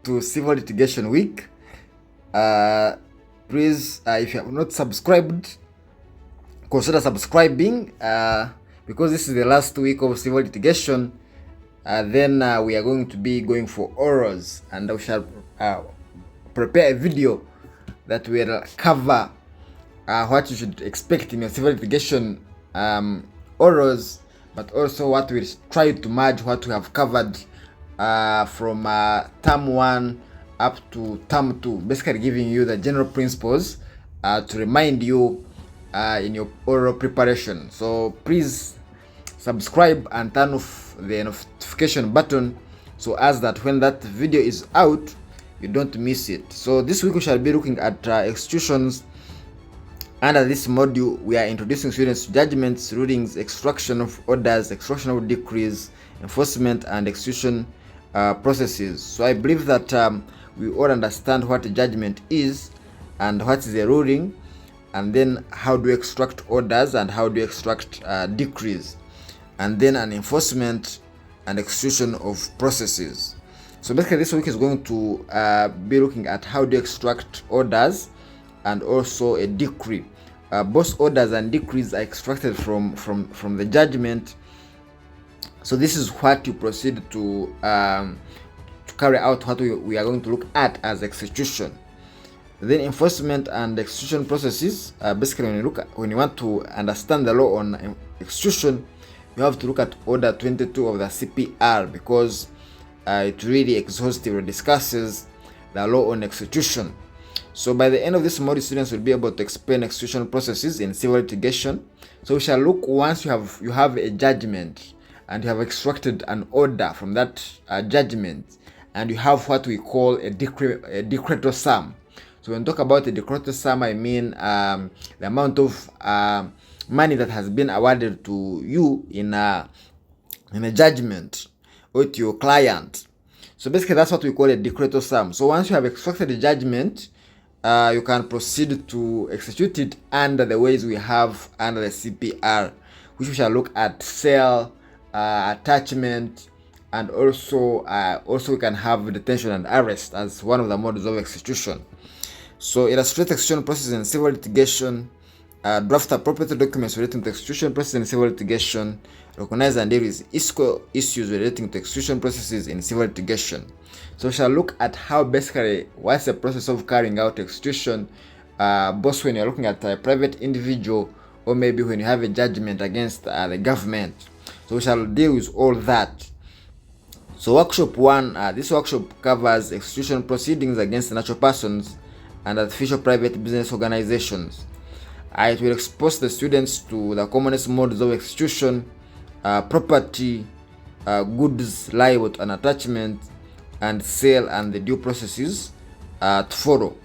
to Civil Litigation Week. Please, if you have not subscribed, consider subscribing because this is the last week of Civil Litigation. Then we are going to be going for orals, and we shall prepare a video that will cover what you should expect in your Civil Litigation orals, but also what we'll try to merge what we have covered from term 1 up to term 2, basically giving you the general principles to remind you in your oral preparation. So please subscribe and turn off the notification button so as that when that video is out you don't miss it. So this week we shall be looking at executions. Under this module, we are introducing students to judgments, rulings, extraction of orders, extraction of decrees, enforcement, and execution processes. So I believe that we all understand what a judgment is and what is a ruling, and then how do you extract orders and how do you extract decrees, and then an enforcement and execution of processes. So basically this week is going to be looking at how do you extract orders and also a decree. Both orders and decrees are extracted from the judgment. So this is what you proceed to carry out what we are going to look at as execution. Then enforcement and execution processes. Basically, when you want to understand the law on execution, you have to look at Order 22 of the CPR because it really exhaustively discusses the law on execution. So by the end of this module, students will be able to explain execution processes in civil litigation. So we shall look once you have a judgment and you have extracted an order from that judgment, and you have what we call a decretal sum. So when we talk about a decretal sum, I mean the amount of money that has been awarded to you in a judgment or to your client. So basically that's what we call a decretal sum. So once you have extracted the judgment, you can proceed to execute it under the ways we have under the CPR, which we shall look at sale, attachment, and also we can have detention and arrest as one of the modes of execution. So illustrate execution process in civil litigation, draft appropriate documents relating to execution process in civil litigation, recognize and deal with issues relating to execution processes in civil litigation. So we shall look at how basically what's the process of carrying out execution, both when you're looking at a private individual or maybe when you have a judgment against the government. So we shall deal with all that. So workshop 1, this workshop covers execution proceedings against natural persons and official private business organizations. It will expose the students to the commonest modes of execution, property, goods liable to an attachment, and sale, and the due processes to follow.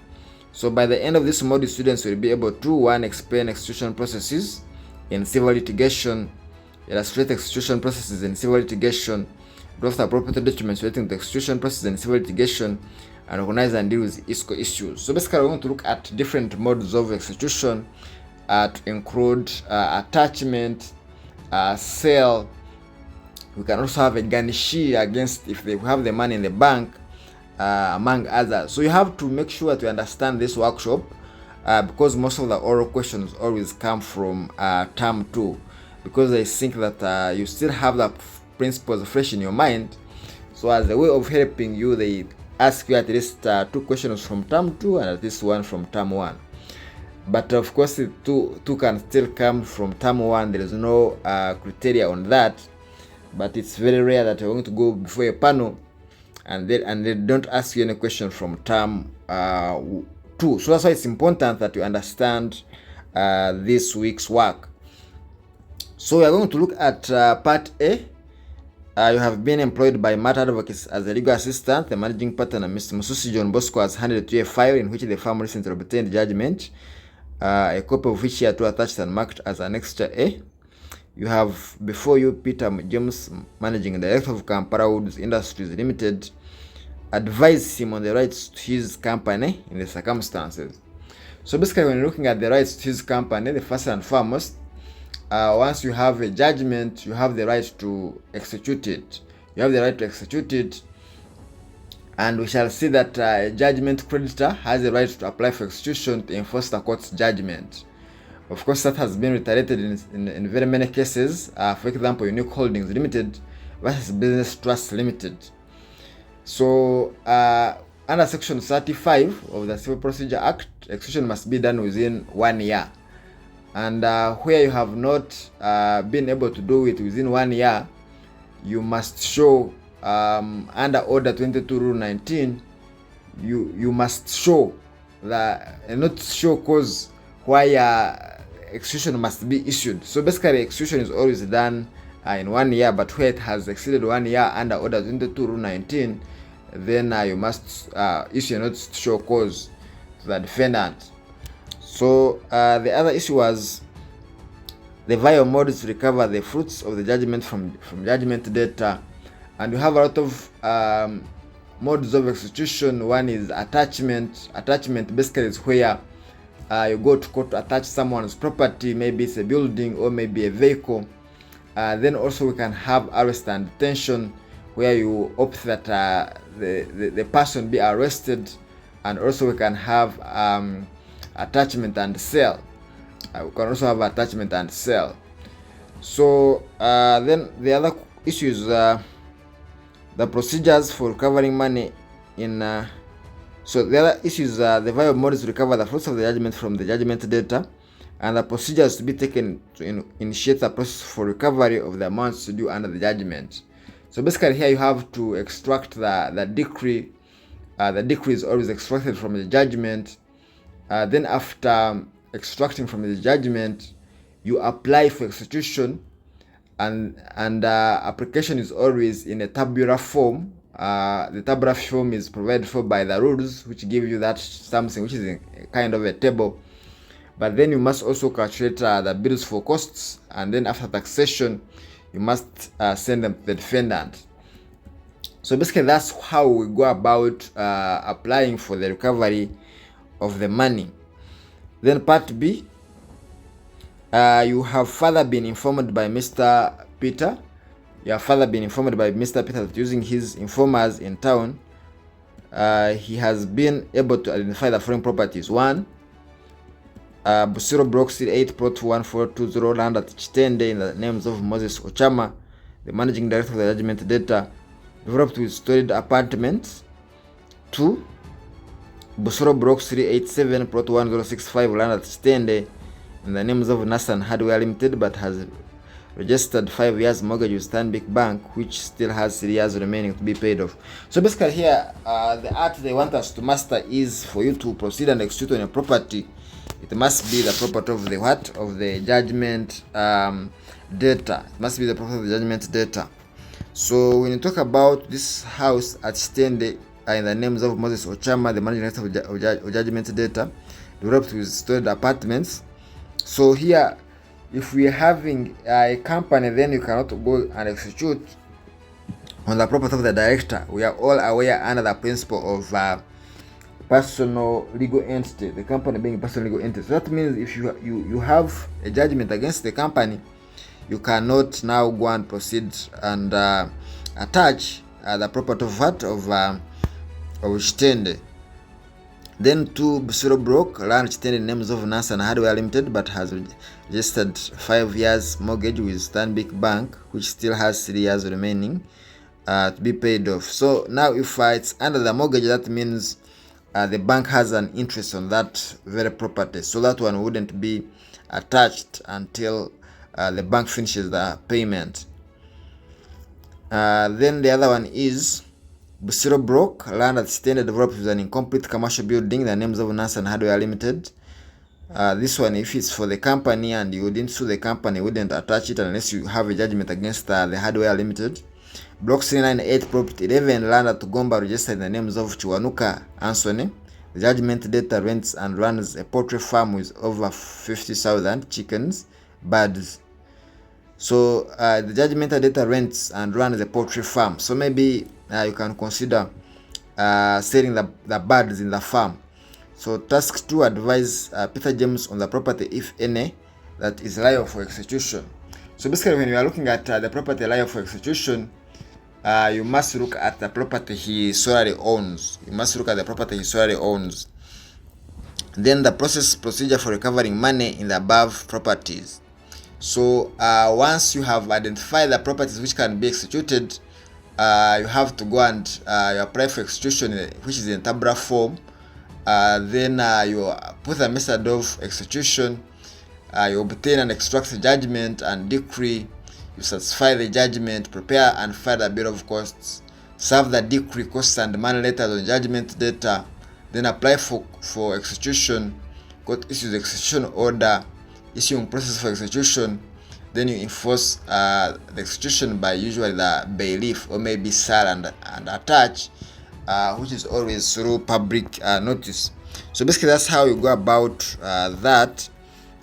So by the end of this module, students will be able to 1. Explain execution processes in civil litigation, illustrate execution processes in civil litigation, draft appropriate documents relating to execution process in civil litigation, and organize and deal with issues. So basically, we're going to look at different modes of execution to include attachment, sale. We can also have a garnishee against if they have the money in the bank, among others. So you have to make sure to understand this workshop because most of the oral questions always come from term 2, because they think that you still have the principles fresh in your mind. So as a way of helping you, they ask you at least 2 questions from term 2 and at least 1 from term 1. But of course, the two can still come from term 1. There is no criteria on that. But it's very rare that you're going to go before a panel and they don't ask you any question from term 2. So that's why it's important that you understand this week's work. So we are going to look at part A. You have been employed by Matter Advocates as a legal assistant. The managing partner, Mr. Mususi John Bosco, has handed to you a file in which the firm recently obtained judgment, a copy of which here to attached and marked as Annexure A. You have before you Peter James, Managing Director of Kampala Woods Industries Limited. Advise him on the rights to his company in the circumstances. So basically, when you're looking at the rights to his company, the first and foremost, once you have a judgment, you have the right to execute it. You have the right to execute it And we shall see that a judgment creditor has a right to apply for execution to enforce the court's judgment. Of course, that has been reiterated in very many cases. For example, Unique Holdings Limited versus Business Trust Limited. So, under Section 35 of the Civil Procedure Act, execution must be done within 1 year. And where you have not been able to do it within 1 year, you must show under Order 22 Rule 19, you must show that, not show cause why execution must be issued. So basically, execution is always done in 1 year, but where it has exceeded 1 year under Order 22 Rule 19, then you must issue a notice to show cause to the defendant. So the other issue was the viable modes to recover the fruits of the judgment from judgment debtor. And you have a lot of modes of execution. One is attachment. Attachment basically is where you go to court to attach someone's property, maybe it's a building or maybe a vehicle. Then also we can have arrest and detention, where you opt that the person be arrested. And also we can have attachment and sale. We can also have attachment and sale. So then the other issue is the procedures for recovering money in so the other issue is the viable modes to recover the fruits of the judgment from the judgment debtor, and the procedures to be taken to initiate the process for recovery of the amounts due under the judgment. So basically here you have to extract the decree. The decree is always extracted from the judgment. Then after extracting from the judgment, you apply for execution, and application is always in a tabular form. The tabular form is provided for by the rules, which give you that something which is a kind of a table. But then you must also calculate the bills for costs, and then after taxation, you must send them to the defendant. So basically, that's how we go about applying for the recovery of the money. Then part B, you have further been informed by Mr. Peter. You have further been informed by Mr. Peter that using his informers in town, he has been able to identify the following properties. 1, Busiro Block 8 Plot 1420 land at Chitende in the names of Moses Ochama, the managing director of the judgment debtor, developed with storied apartments. 2, Busoro Block 387 Plot 1065 land at Chitende in the names of Nasan Hardware Limited, but has registered 5 years mortgage with Stanbic Bank, which still has 3 years remaining to be paid off. So basically here, the art they want us to master is for you to proceed and execute on a property. It must be the property of the what? Of the judgment debtor. It must be the property of the judgment debtor. So when you talk about this house at Chitende in the names of Moses Ochama, the managing director of judgment debtor, developed with storied apartments. So here, if we are having a company, then you cannot go and execute on the property of the director. We are all aware under the principle of personal legal entity, the company being a personal legal entity. So that means if you have a judgment against the company, you cannot now go and proceed and attach the property of what? Of Chitende. Then 2, Busiro Block land Chitende in names of Nasan Hardware Limited, but has registered 5 years mortgage with Stanbic Bank, which still has 3 years remaining to be paid off. So now if it's under the mortgage, that means the bank has an interest on that very property. So that one wouldn't be attached until the bank finishes the payment. Then the other one is Busiro Block land at Chitende developed with an incomplete commercial building, the names of Nasan Hardware Limited. This one, if it's for the company and you didn't sue the company, wouldn't attach it unless you have a judgment against the Hardware Limited. Block 398 Property 11 land at Gomba registered in the names of Chiwanuka Anthony. The judgment debtor rents and runs a poultry farm with over 50,000 chickens, birds. So the judgment debtor rents and runs a poultry farm. So maybe you can consider selling the birds in the farm. So task 2, advise Peter James on the property, if any, that is liable for execution. So basically when you are looking at the property liable for execution, you must look at the property he solely owns. You must look at the property he solely owns. Then the procedure for recovering money in the above properties. So once you have identified the properties which can be executed, you have to go and you apply for execution, which is in tabular form. Then you put the method of execution. You obtain and extract the judgment and decree. You satisfy the judgment, prepare and file the bill of costs, serve the decree, costs and money letters on judgment data, then apply for execution. Court issues execution order, issuing process for execution. Then you enforce the execution by usually the bailiff or maybe sell and attach, which is always through public notice. So basically that's how you go about that.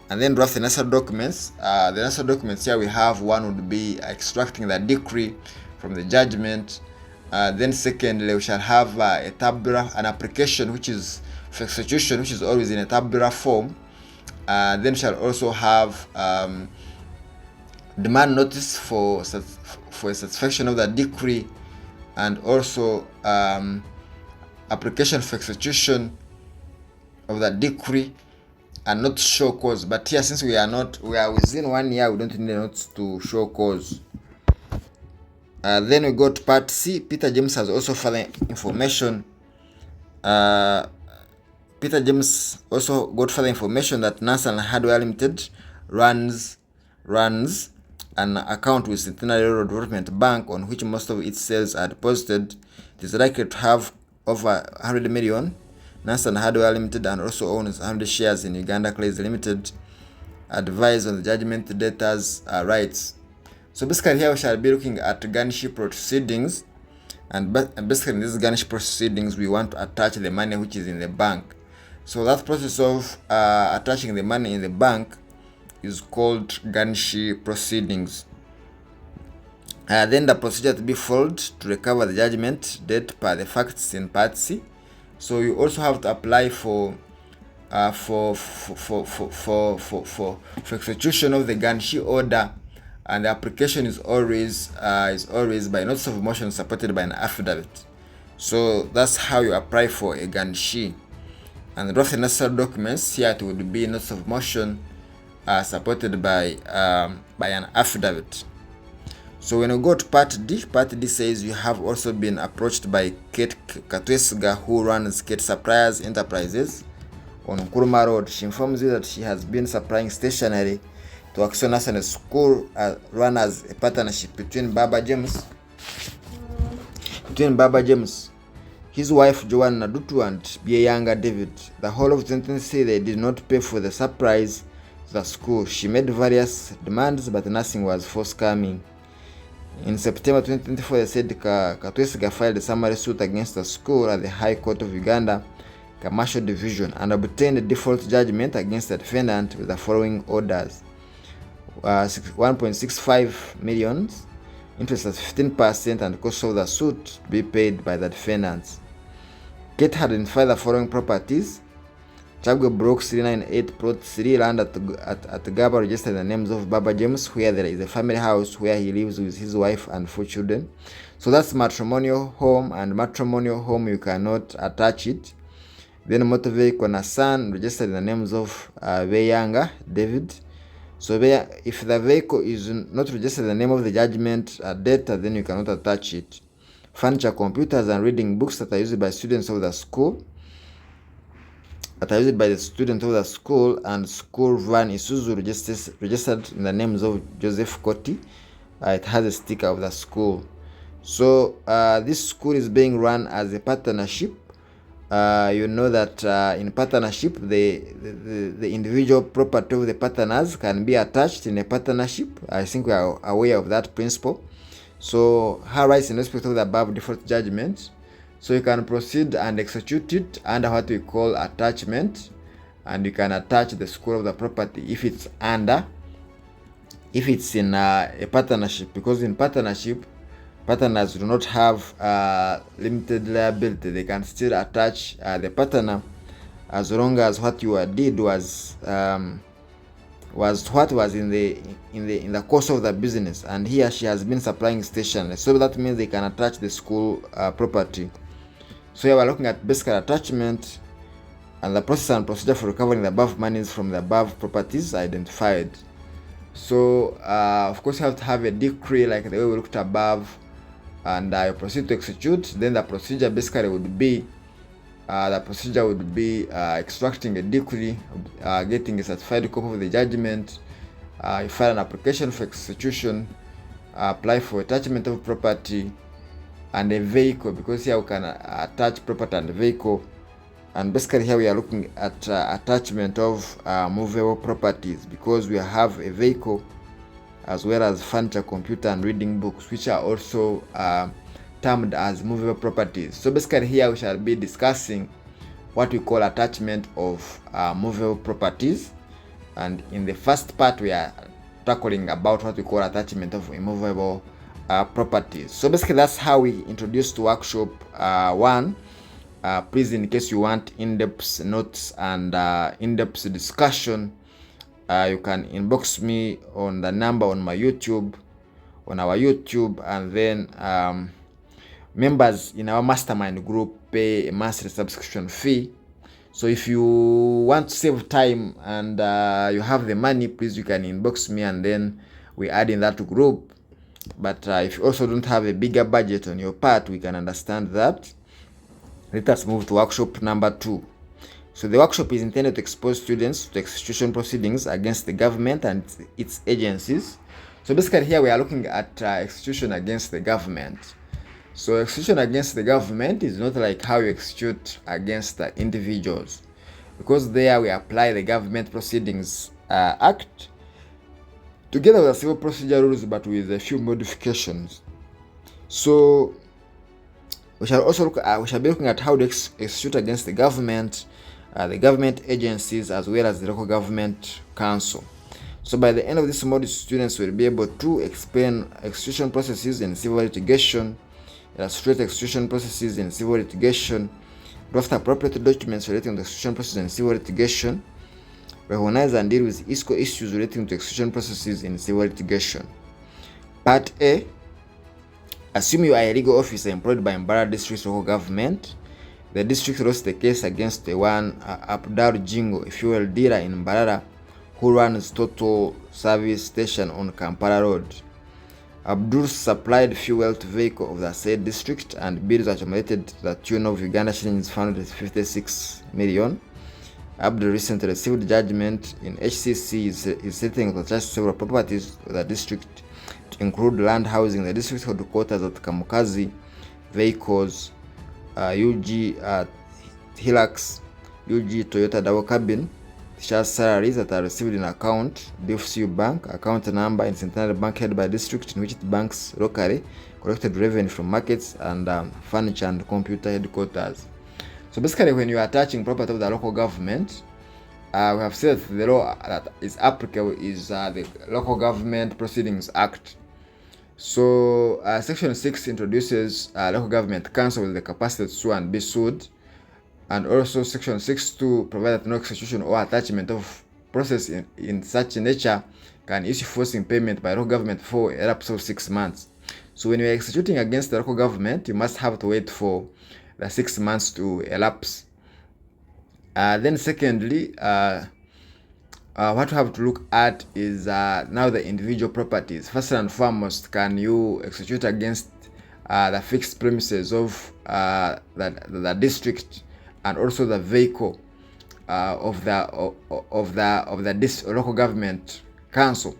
And then draft the necessary documents. The necessary documents here we have, one would be extracting the decree from the judgment. Then secondly, we shall have an application which is for execution, which is always in a tabular form. Then we shall also have demand notice for a satisfaction of the decree, and also application for execution of the decree, and not show cause. But here, since we are within 1 year, we don't need notes to show cause. Then we go to part C. Peter James has also further information. Peter James also got further information that National Hardware Limited runs an account with Centenary Railroad Development Bank on which most of its sales are deposited. It is likely to have over 100 million. National Hardware Limited and also owns 100 shares in Uganda Clays Limited. Advise on the judgment debtors' rights. So basically here we shall be looking at garnishment proceedings, and basically in these garnishment proceedings we want to attach the money which is in the bank. So that process of attaching the money in the bank is called garnishment proceedings. Then the procedure to be followed to recover the judgment debt per the facts in part C. So you also have to apply for execution of the garnishment order, and the application is always by notice of motion supported by an affidavit. So that's how you apply for a garnishment. And draft the necessary documents. Here it would be notice of motion supported by an affidavit. So when you go to part D says you have also been approached by Kate Katwesiga, who runs Kate Suppliers Enterprises on Nkuruma Road. She informs you that she has been supplying stationery to Action National School, run as a partnership between Baba James, his wife Joanne Nadutu, and Byeyanga David. The whole of 2020 they did not pay for the supplies to the school. She made various demands, but nothing was forthcoming. In September 2024, they said Katwesiga filed a summary suit against the school at the High Court of Uganda, Commercial Division, and obtained a default judgment against the defendant with the following orders: 1.65 million, interest at 15%, and cost of the suit to be paid by the defendants. Kate had identified the following properties: Chagwe Block 398 Plot 3, land at Gaba, registered in the names of Baba James, where there is a family house where he lives with his wife and 4 children. So that's matrimonial home, and matrimonial home you cannot attach it. Then motor vehicle Nassan, registered in the names of Byeyanga David. So if the vehicle is not registered in the name of the judgment debtor, then you cannot attach it. Furniture, computers, and reading books that are used by students of the school, and school van Isuzu, registered in the names of Joseph Koti. It has a sticker of the school. So this school is being run as a partnership. You know that in partnership, the individual property of the partners can be attached in a partnership. I think we are aware of that principle. So her rights in respect of the above default judgment. So you can proceed and execute it under what we call attachment, and you can attach the school of the property if it's in a partnership, because in partnership, partners do not have limited liability. They can still attach the partner as long as what you did was was what was in the course of the business, and here she has been supplying stationery. So that means they can attach the school property. So here we're looking at basic attachment and the process and procedure for recovering the above monies from the above properties identified. So of course you have to have a decree like the way we looked above, and you proceed to execute. Then the procedure basically would be extracting a decree, getting a certified copy of the judgment, you file an application for execution, apply for attachment of property and a vehicle, because here we can attach property and vehicle. And basically here we are looking at attachment of movable properties, because we have a vehicle as well as furniture, computer and reading books, which are also termed as movable properties. So basically here we shall be discussing what we call attachment of movable properties, and in the first part we are tackling about what we call attachment of immovable properties. So basically that's how we introduced workshop 1. Please, in case you want in-depth notes and in-depth discussion, you can inbox me on the number on my YouTube, on our YouTube, and then members in our mastermind group pay a monthly subscription fee. So if you want to save time and you have the money, please, you can inbox me and then we add in that group. But if you also don't have a bigger budget on your part, we can understand that. Let us move to workshop number 2. So the workshop is intended to expose students to execution proceedings against the government and its agencies. So basically here we are looking at execution against the government. So execution against the government is not like how you execute against the individuals, because there we apply the Government Proceedings Act together with the civil procedure rules, but with a few modifications. So we shall also be looking at how to execute against the government agencies, as well as the local government council. So by the end of this module, students will be able to explain execution processes in civil litigation, illustrate execution processes in civil litigation, draft appropriate documents relating to execution processes in civil litigation, recognize and deal with issues relating to execution processes in civil litigation. Part A. Assume you are a legal officer employed by Mbarara District Local Government. The district lost the case against the one Abdul Jingo, a fuel dealer in Mbarara, who runs Total Service Station on Kampala Road. Abdul supplied fuel to vehicle of the said district, and bills accumulated to the tune of Uganda shillings 456 million. Abdul recently received judgment in HCC is setting to attach several properties to the district, to include land housing the district headquarters at Kamukazi, vehicles, UG Hilux, UG Toyota double cabin, shares salaries that are received in account, DFCU Bank, account number in Centenary Bank held by district, in which it banks locally, collected revenue from markets, and furniture and computer headquarters. So basically when you are attaching property of the local government, we have said the law that is applicable is the Local Government Proceedings Act. So Section 6 introduces local government council with the capacity to sue and be sued. And also Section 6.2 provides that no execution or attachment of process in such nature can issue forcing payment by local government for a lapse of 6 months. So when you are executing against the local government, you must have to wait for the 6 months to elapse. Then secondly, what you have to look at is now the individual properties. First and foremost, can you execute against the fixed premises of the district, and also the vehicle of the local government council.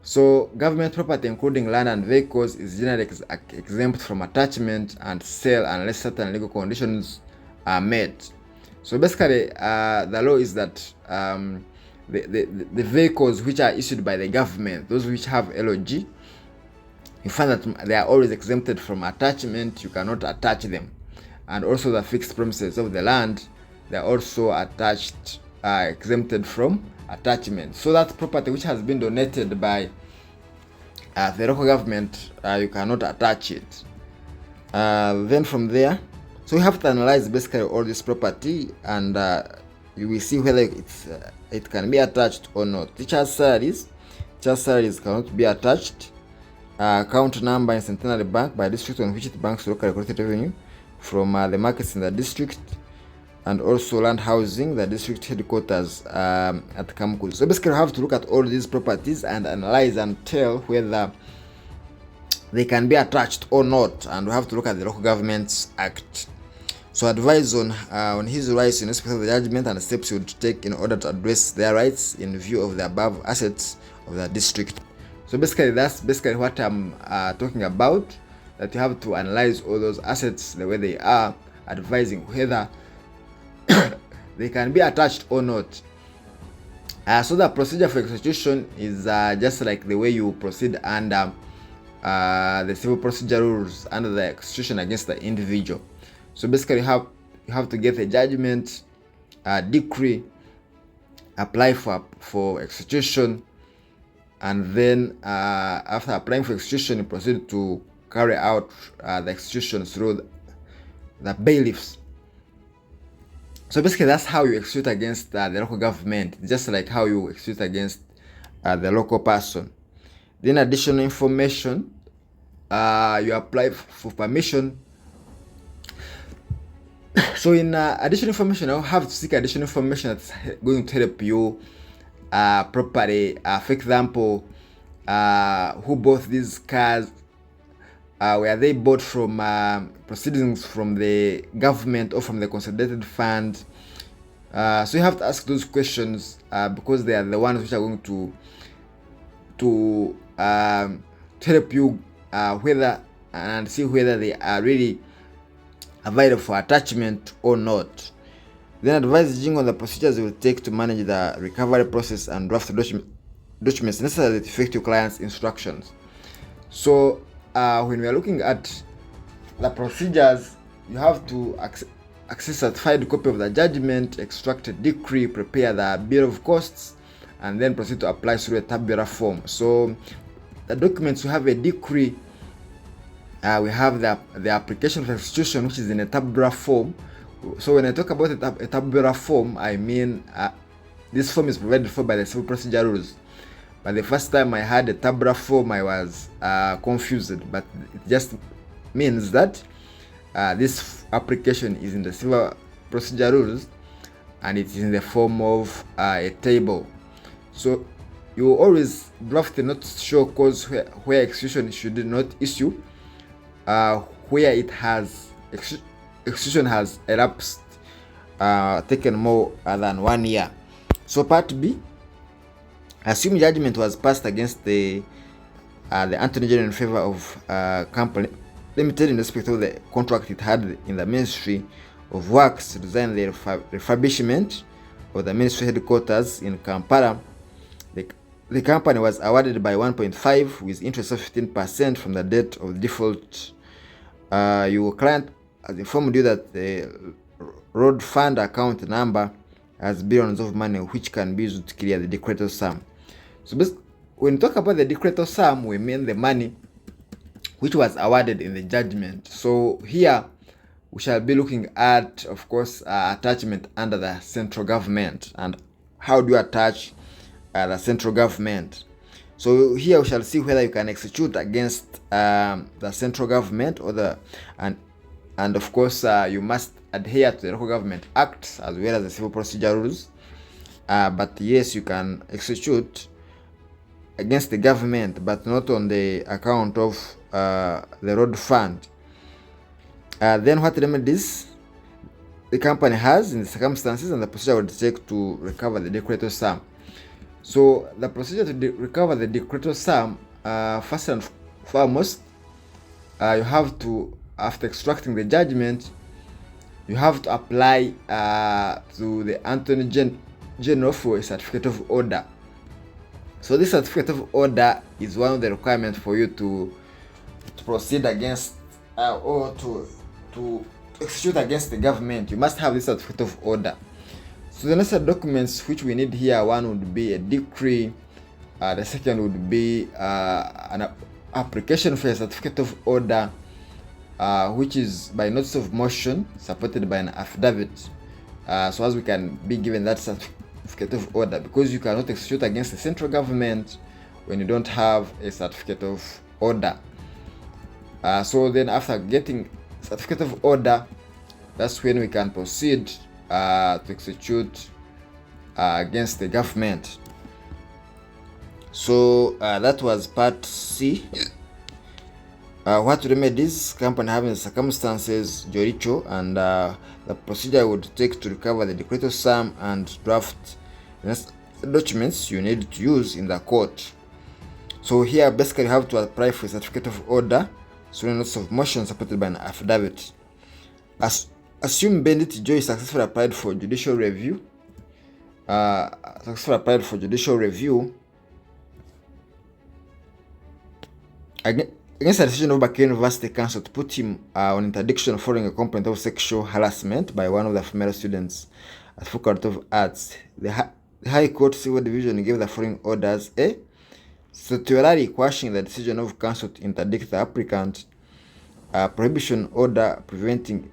So government property, including land and vehicles, is generally exempt from attachment and sale unless certain legal conditions are met. So basically, the law is that the vehicles which are issued by the government, those which have LOG, you find that they are always exempted from attachment. You cannot attach them. And also the fixed premises of the land, they are also exempted from attachment. So that property which has been donated by the local government, you cannot attach it. Then from there, so we have to analyze basically all this property and you will see whether it can be attached or not. Teachers' salaries cannot be attached. Account number in Centenary Bank by district on which it banks locally collected revenue from the markets in the district, and also land housing, the district headquarters at Kamkulu. So basically, you have to look at all these properties and analyze and tell whether they can be attached or not, and we have to look at the Local Governments Act. So advise on his rights in respect of the judgment and the steps he would take in order to address their rights in view of the above assets of the district. So basically, that's basically what I'm talking about, that you have to analyze all those assets the way they are, advising whether they can be attached or not. So the procedure for execution is just like the way you proceed under the civil procedure rules under the execution against the individual. So basically, you have to get a judgment, decree, apply for execution, and then after applying for execution, you proceed to carry out the execution through the bailiffs. So basically, that's how you execute against the local government, just like how you execute against the local person. Then additional information, you apply for permission. So in additional information, I'll have to seek additional information that's going to help you properly. For example, who bought these cars? Were they bought from proceedings from the government or from the consolidated fund? So you have to ask those questions because they are the ones which are going to help you whether and see whether they are really available for attachment or not. Then advising on the procedures you will take to manage the recovery process and draft documents necessary to effect your client's instructions. So when we are looking at the procedures, you have to access a certified copy of the judgment, extract a decree, prepare the bill of costs, and then proceed to apply through a tabular form. So the documents, we have a decree, we have the application for execution, which is in a tabular form. So when I talk about a tabular form, I mean this form is provided for by the civil procedure rules. But the first time I had a tabular form, I was confused. But it just means that this application is in the civil procedure rules, and it is in the form of a table. So you always draft a not to show cause where execution should not issue, where it has execution has elapsed, taken more than 1 year. So part B, assume judgment was passed against the Attorney General in favor of company limited in respect of the contract it had in the Ministry of Works to design the refurbishment of the ministry headquarters in Kampala. The company was awarded by 1.5 with interest of 15% from the date of default. Your client has informed you that the road fund account number has billions of money which can be used to clear the decretor sum. So when we talk about the decretor sum, we mean the money which was awarded in the judgment. So here we shall be looking at, of course, attachment under the central government, and how do you attach the central government. So here we shall see whether you can execute against the central government or and of course you must adhere to the Local Government Act as well as the civil procedure rules. But yes, you can execute against the government, but not on the account of the road fund. Then what remedies the company has in the circumstances and the procedure would take to recover the decretor sum. So the procedure to recover the decretor sum, first and foremost, you have to, after extracting the judgment, you have to apply to the Attorney General for a certificate of order. So this certificate of order is one of the requirements for you to proceed against or to execute against the government. You must have this certificate of order. So the necessary documents which we need here, one would be a decree, the second would be an application for a certificate of order, which is by notice of motion supported by an affidavit. so as we can be given that certificate of order, because you cannot execute against the central government when you don't have a certificate of order. So then after getting certificate of order, that's when we can proceed to execute against the government. So that was part C. What remedies company having the circumstances, Judicial, and the procedure would take to recover the decretal sum and draft documents you need to use in the court. So here basically you have to apply for a certificate of order, so notice of motion supported by an affidavit. Assume Bandit Joy successfully applied for judicial review. Against a decision of Bakane University Council to put him on interdiction following a complaint of sexual harassment by one of the female students at Faculty of Arts, the High Court Civil Division gave the following orders: A. Statutorily quashing the decision of council to interdict the applicant, prohibition order preventing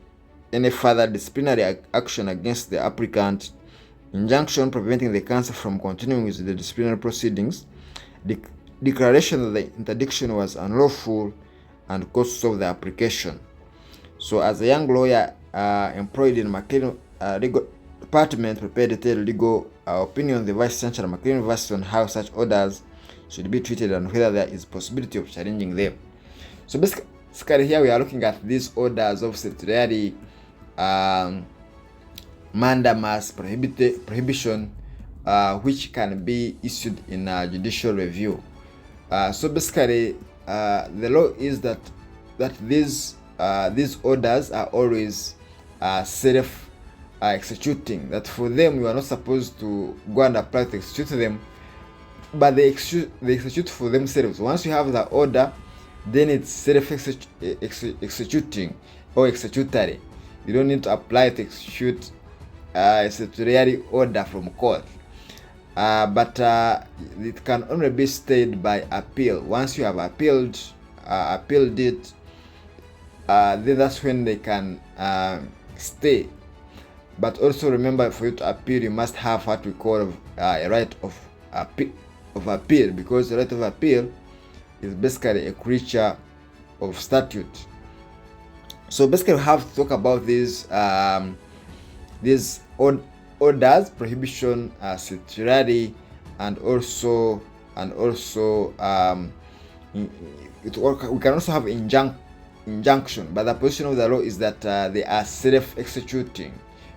any further disciplinary action against the applicant, injunction preventing the council from continuing with the disciplinary proceedings, declaration that the interdiction was unlawful, and costs of the application. So as a young lawyer employed in McLean legal department, prepared detailed legal opinion of the Vice Chancellor McLean University on how such orders should be treated and whether there is possibility of challenging them. So basically here we are looking at these orders of statutory mandamus prohibition which can be issued in a judicial review. So basically the law is that these orders are always self executing, that for them you are not supposed to go and apply to execute them, but they execute for themselves. Once you have the order, then it's self-executing or executory. You don't need to apply to execute a statutory order from court. But it can only be stayed by appeal. Once you have appealed it, then that's when they can stay. But also remember, for you to appeal, you must have what we call a right of appeal, because the right of appeal is basically a creature of statute. So basically we have to talk about these orders, prohibition, statutory, and also we can also have injunction. But the position of the law is that they are self-executing.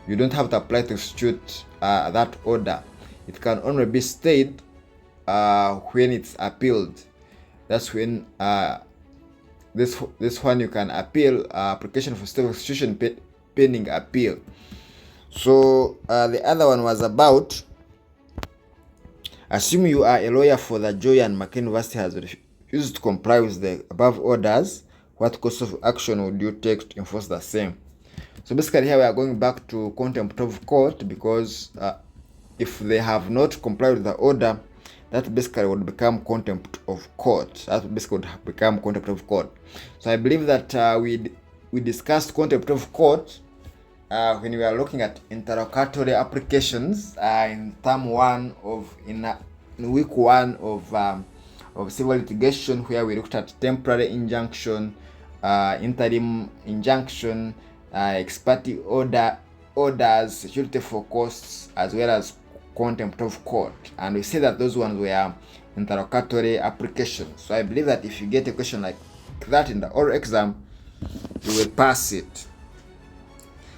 You don't have to apply to execute that order. It can only be stayed when it's appealed. That's when this one you can appeal application for stay of execution pending appeal. So the other one was about, assume you are a lawyer for the Joy and McLean University has refused to comply with the above orders, what course of action would you take to enforce the same? So basically here we are going back to contempt of court, because if they have not complied with the order, that basically would become contempt of court. So I believe that we discussed contempt of court when we are looking at interlocutory applications in term 1 of in week 1 of civil litigation, where we looked at temporary injunction, interim injunction, ex parte orders, security for costs, as well as contempt of court, and we say that those ones were interlocutory applications. So I believe that if you get a question like that in the oral exam, you will pass it.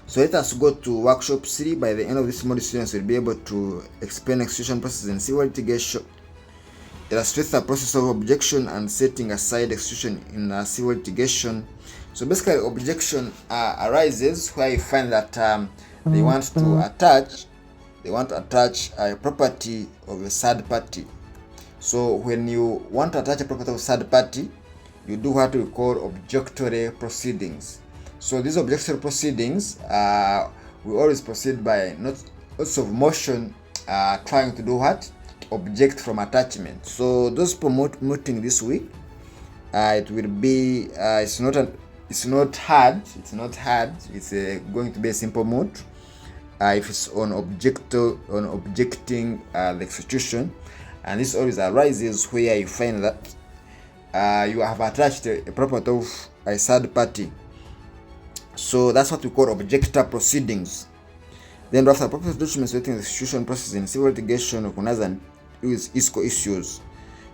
So let us go to workshop 3. By the end of this module, students will be able to explain execution process in civil litigation, illustrate the process of objection, and setting aside execution in civil litigation. So basically, objection arises where you find that they want to attach a property of a third party. So when you want to attach a property of a third party, you do what we call objectory proceedings. So these objectory proceedings, we always proceed by notice of motion, trying to do what? Object from attachment. So those promoting this week, it will be it's not hard. It's going to be a simple mode. if it's on objecting the execution. And this always arises where you find that you have attached a property of a third party. So that's what we call objector proceedings. Then after property documents waiting the execution process in civil litigation recognized and use ISCO issues.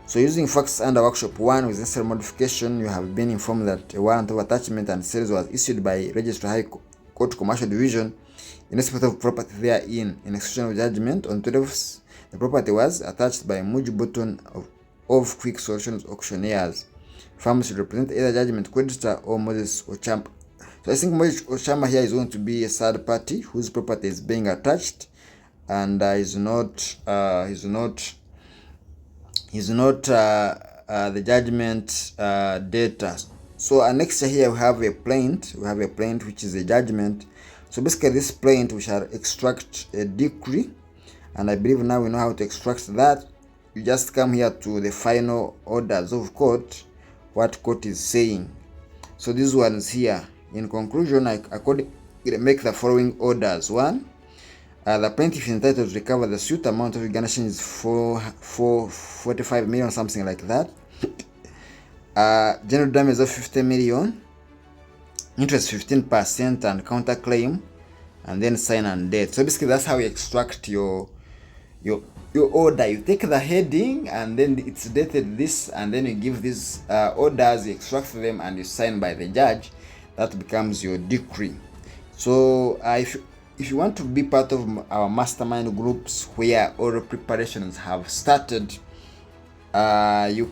So using facts under workshop 1 with necessary modification, you have been informed that a warrant of attachment and sales was issued by Registry High Court Commercial Division in respect of property therein. In execution of judgment on 12th, the property was attached by Muj Button of Quick Solutions Auctioneers. Firms should represent either judgment creditor or Moses Ochamba. So I think Moses Ochamba here is going to be a third party whose property is being attached, and is not the judgment debtor. So next here we have a plaint. We have a plaint which is a judgment. So basically this plaint we shall extract a decree, and I believe now we know how to extract that. You just come here to the final orders of court, what court is saying. So these ones here, in conclusion, I make the following orders. 1. The plaintiff is entitled to recover the suit. Amount of garnishment is 45 million, something like that. General damage of 50 million, interest 15%, and counterclaim, and then sign and date. So basically that's how you extract your order. You take the heading and then it's dated this, and then you give these orders, you extract them, and you sign by the judge. That becomes your decree. So if you want to be part of our mastermind groups where oral preparations have started, you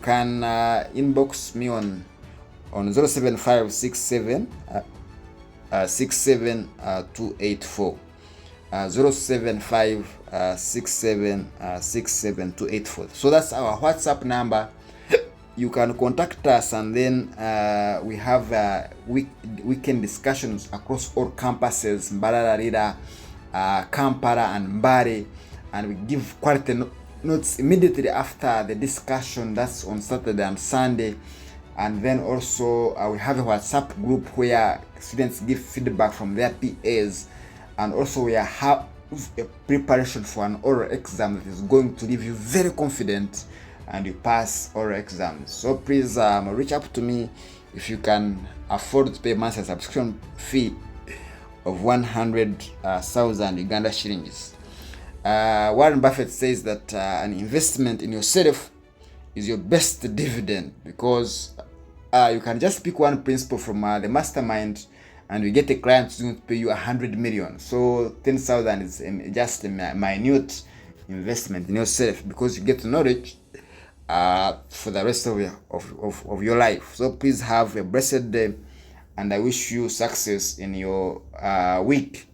can inbox me on 07567 67284. 07567 So that's our WhatsApp number. You can contact us, and then we have weekend discussions across all campuses, Mbarara, Rida, Kampala, and Mbare, and we give quality notes immediately after the discussion. That's on Saturday and Sunday. And then also we have a WhatsApp group where students give feedback from their PAs, and also we have a preparation for an oral exam that is going to leave you very confident and you pass oral exams. So please reach out to me if you can afford to pay monthly subscription fee of 100,000 Uganda shillings. Warren Buffett says that an investment in yourself is your best dividend, because you can just pick one principle from the mastermind and you get a client who's going to pay you 100 million. So 10,000 is just a minute investment in yourself, because you get knowledge for the rest of your life. So please have a blessed day, and I wish you success in your week.